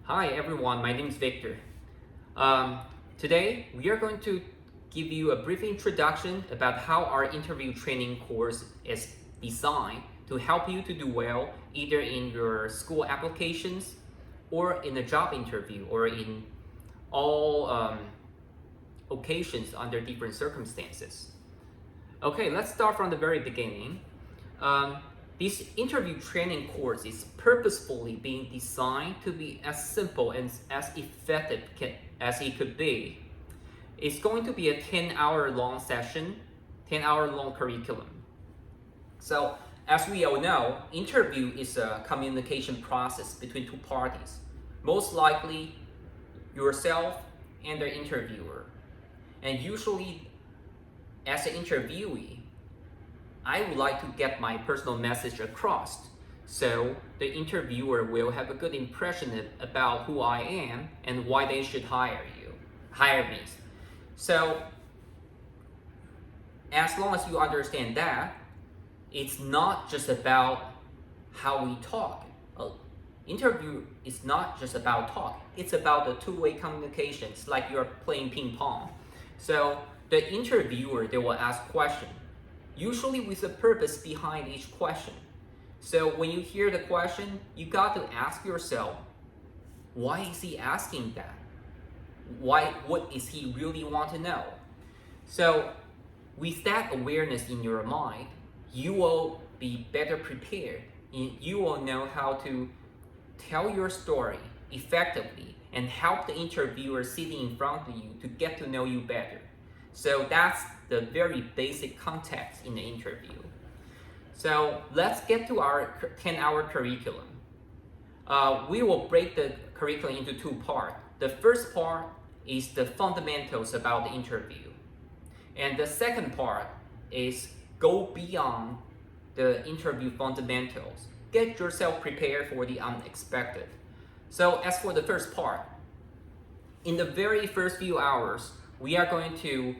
Hi everyone, my name is Victor. Today we are going to give you a brief introduction about how our interview training course is designed to help you to do well either in your school applications or in a job interview or in all occasions under different circumstances. Okay, let's start from the very beginning. Um, this interview training course is purposefully being designed to be as simple and as effective as it could be. It's going to be a 10-hour long session, 10-hour long curriculum. So, as we all know, interview is a communication process between two parties, most likely yourself and the interviewer. And usually, as an interviewee, I would like to get my personal message across so the interviewer will have a good impression about who I am and why they should hire me. So as long as you understand that, it's not just about how we talk. Interview is not just about talk. It's about the two-way communications, like you're playing ping pong. So the interviewer, they will ask questions, usually with a purpose behind each question. So when you hear the question, you got to ask yourself, why is he asking that? What is he really want to know? So with that awareness in your mind, you will be better prepared. You will know how to tell your story effectively and help the interviewer sitting in front of you to get to know you better. So that's the very basic context in the interview. So let's get to our 10-hour curriculum. We will break the curriculum into two parts. The first part is the fundamentals about the interview. And the second part is go beyond the interview fundamentals. Get yourself prepared for the unexpected. So as for the first part, in the very first few hours, we are going to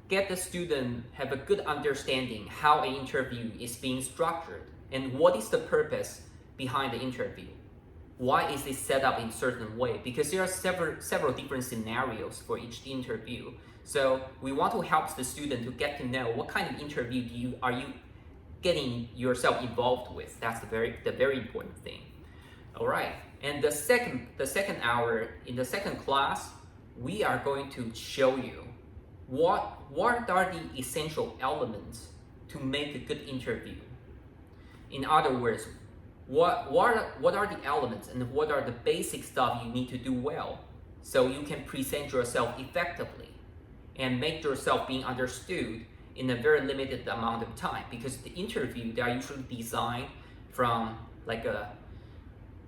get the student have a good understanding how an interview is being structured and what is the purpose behind the interview. Why is it set up in a certain way? Because there are several different scenarios for each interview. So we want to help the student to get to know what kind of interview are you getting yourself involved with. That's the very important thing. All right. And the second hour in the second class, we are going to show you what are the essential elements to make a good interview. In other words, what are the elements and what are the basic stuff you need to do well so you can present yourself effectively and make yourself being understood in a very limited amount of time, because the interview, they are usually designed from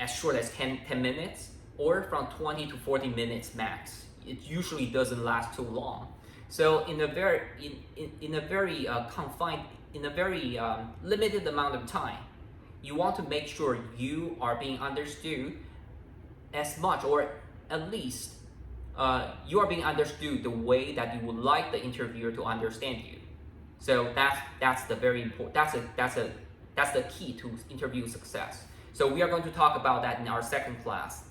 as short as 10 minutes or from 20 to 40 minutes max. It usually doesn't last too long. So in a very confined, in a very limited amount of time, you want to make sure you are being understood as much, or at least you are being understood the way that you would like the interviewer to understand you. So that's the very important. That's the key to interview success. So we are going to talk about that in our second class.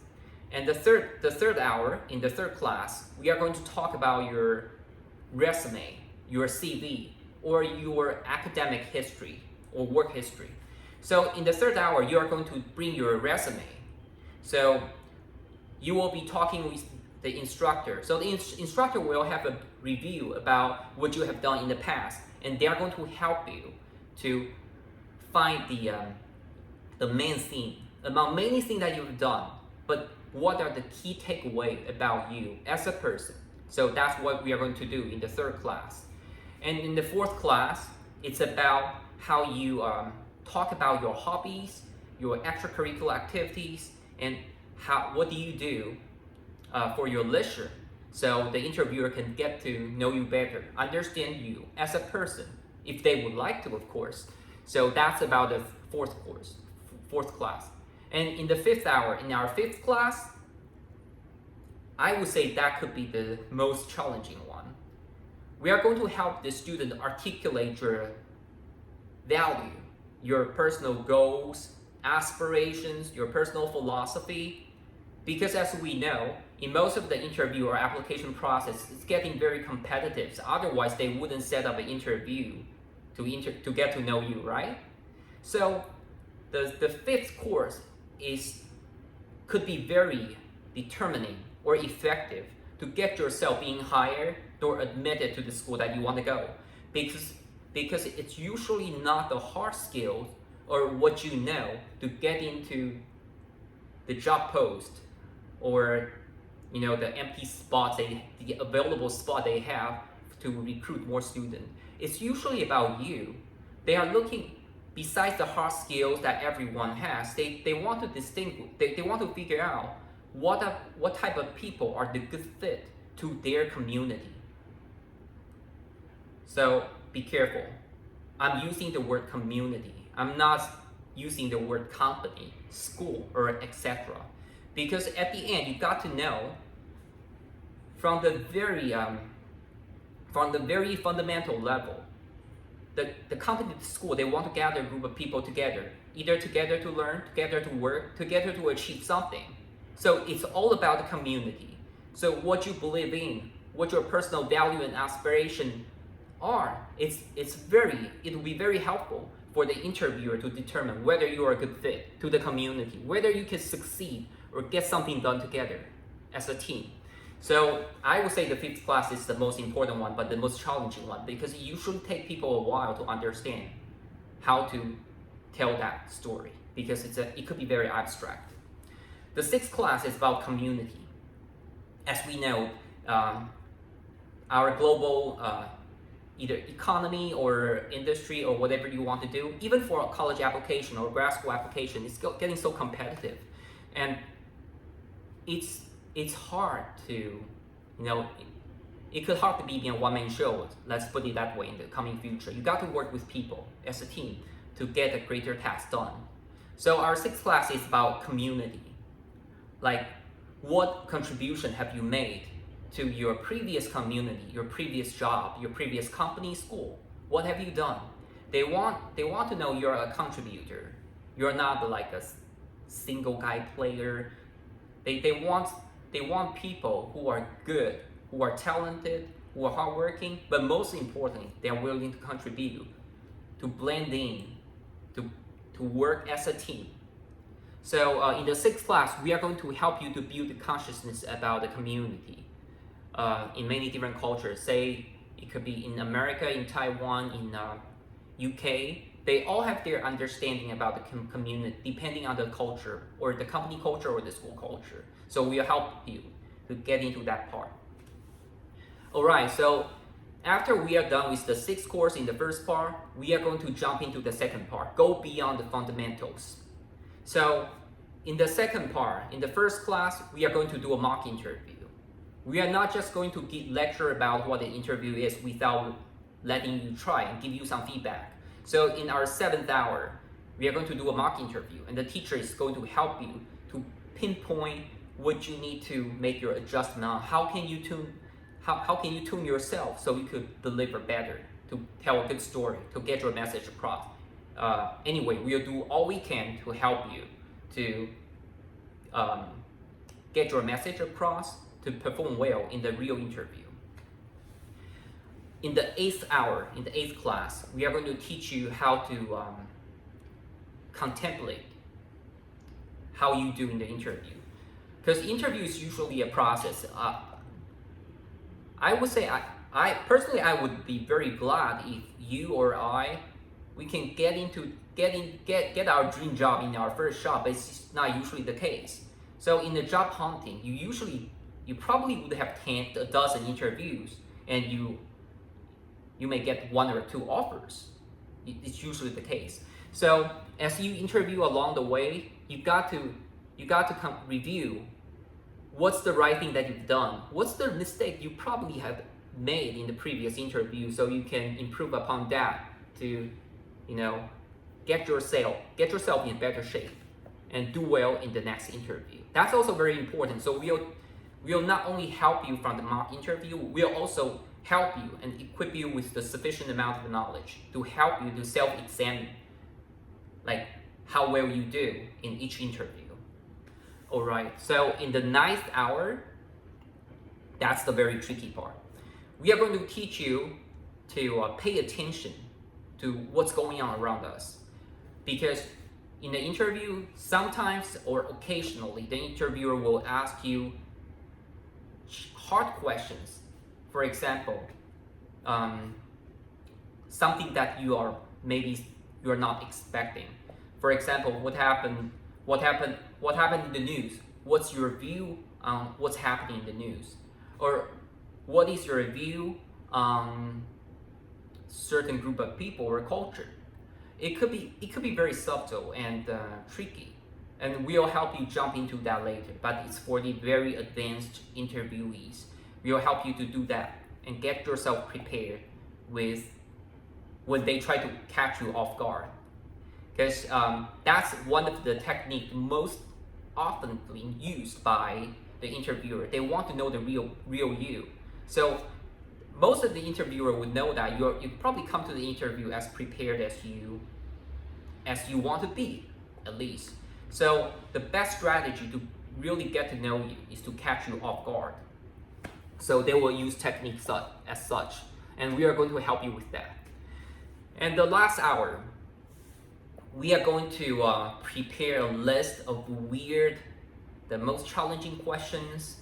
And the third hour in the third class, we are going to talk about your resume, your CV, or your academic history or work history. So in the third hour, you are going to bring your resume. So you will be talking with the instructor. So the instructor will have a review about what you have done in the past, and they are going to help you to find the main theme among many things that you've done, but what are the key takeaways about you as a person. So that's what we are going to do in the third class. And in the fourth class, it's about how you talk about your hobbies, your extracurricular activities, and what do you do for your leisure, so the interviewer can get to know you better, understand you as a person, if they would like to, of course. So that's about the fourth class. And in the fifth hour, in our fifth class, I would say that could be the most challenging one. We are going to help the student articulate your value, your personal goals, aspirations, your personal philosophy. Because as we know, in most of the interview or application process, it's getting very competitive. So otherwise, they wouldn't set up an interview to get to know you, right? So the fifth course could be very determining or effective to get yourself being hired or admitted to the school that you want to go. Because it's usually not the hard skills or what you know to get into the job post or the empty spots, the available spot they have to recruit more students. It's usually about you. They are looking, besides the hard skills that everyone has, they want to distinguish, they want to figure out what type of people are the good fit to their community. So be careful. I'm using the word community. I'm not using the word company, school, or etc. Because at the end, you got to know from the very fundamental level, the company, the school, they want to gather a group of people together, either together to learn, together to work, together to achieve something. So it's all about the community. So what you believe in, what your personal value and aspiration are, it will be very helpful for the interviewer to determine whether you are a good fit to the community, whether you can succeed or get something done together as a team. So I would say the fifth class is the most important one, but the most challenging one, because it usually takes people a while to understand how to tell that story, because it could be very abstract. The sixth class is about community. As we know, our global either economy or industry or whatever you want to do, even for a college application or grad school application, it's getting so competitive. And it's hard to, it could hard to be a one-man show, let's put it that way, in the coming future. You got to work with people as a team to get a greater task done. So our sixth class is about community. Like, what contribution have you made to your previous community, your previous job, your previous company, school? What have you done? They want to know you're a contributor. You're not like a single guy player. They want people who are good, who are talented, who are hardworking, but most importantly, they are willing to contribute, to blend in, to work as a team. So in the sixth class, we are going to help you to build the consciousness about the community in many different cultures. Say it could be in America, in Taiwan, in UK. They all have their understanding about the community depending on the culture, or the company culture, or the school culture. So we'll help you to get into that part. Alright, so after we are done with the sixth course in the first part, we are going to jump into the second part, go beyond the fundamentals. So in the second part, in the first class, we are going to do a mock interview. We are not just going to lecture about what the interview is without letting you try and give you some feedback. So in our 7th hour, we are going to do a mock interview, and the teacher is going to help you to pinpoint what you need to make your adjustment on. How can you tune yourself so you could deliver better, to tell a good story, to get your message across. Anyway, we'll do all we can to help you to get your message across, to perform well in the real interview. In the 8th hour, in the 8th class, we are going to teach you how to contemplate how you do in the interview. Because interview is usually a process. I would say, I personally, I would be very glad if you or we can get our dream job in our first job, but it's not usually the case. So in the job hunting, you probably would have 10, a dozen interviews, and you may get 1 or 2 offers. It's usually the case. So as you interview along the way, you got to review what's the right thing that you've done, what's the mistake you probably have made in the previous interview, so you can improve upon that to, get yourself in better shape and do well in the next interview. That's also very important. So we'll not only help you from the mock interview, we'll also help you and equip you with the sufficient amount of knowledge to help you to self-examine. Like, how well you do in each interview. All right, so in the ninth hour, that's the very tricky part. We are going to teach you to pay attention to what's going on around us. Because in the interview, sometimes or occasionally, the interviewer will ask you hard questions. For example, something that you are not expecting. For example, what happened in the news? What's your view on what's happening in the news? Or what is your view on certain group of people or culture? It could be very subtle and tricky, and we'll help you jump into that later. But it's for the very advanced interviewees. We'll help you to do that and get yourself prepared with when they try to catch you off guard, because that's one of the techniques most often used by the interviewer. They want to know the real you. So most of the interviewer would know that you probably come to the interview as prepared as you want to be, at least. So the best strategy to really get to know you is to catch you off guard. So they will use techniques as such, and we are going to help you with that. And the last hour, we are going to prepare a list of the most challenging questions,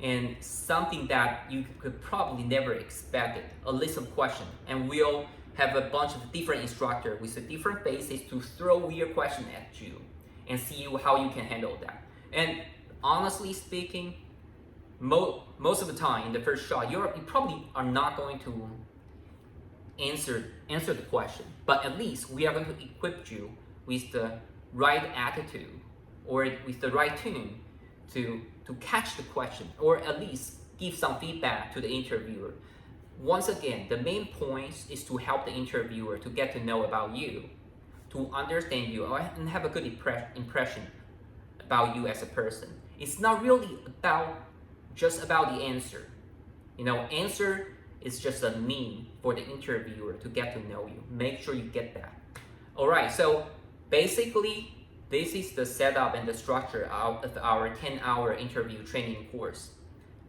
and something that you could probably never expect, a list of questions. And we'll have a bunch of different instructors with different faces to throw weird questions at you and see how you can handle that. And honestly speaking, most of the time in the first shot, you probably are not going to answer the question, but at least we are going to equip you with the right attitude or with the right tune to catch the question, or at least give some feedback to the interviewer. Once again, the main point is to help the interviewer to get to know about you, to understand you, and have a good impression about you as a person. It's not really just about the answer. Answer is just a mean for the interviewer to get to know you. Make sure you get that. All right, so basically, this is the setup and the structure of our 10-hour interview training course.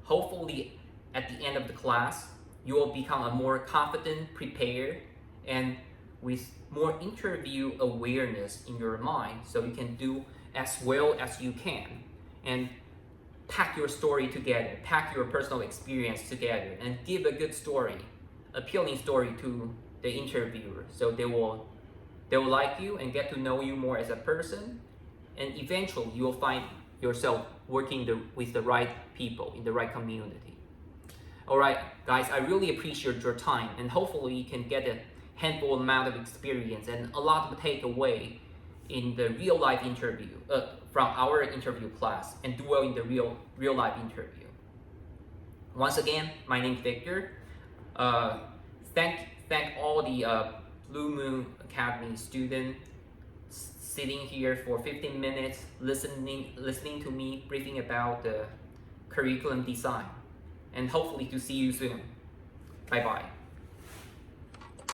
Hopefully, at the end of the class, you will become a more confident, prepared, and with more interview awareness in your mind, so you can do as well as you can. And pack your story together, pack your personal experience together, and give a good story, appealing story to the interviewer, so they will like you and get to know you more as a person, and eventually you will find yourself working with the right people in the right community. All right, guys, I really appreciate your time, and hopefully you can get a handful amount of experience and a lot of takeaway in the real life interview from our interview class, and do well in the real life interview. Once again, my name is Victor. Thank all the Blue Moon Academy students sitting here for 15 minutes listening to me briefing about the curriculum design, and hopefully to see you soon. Bye bye.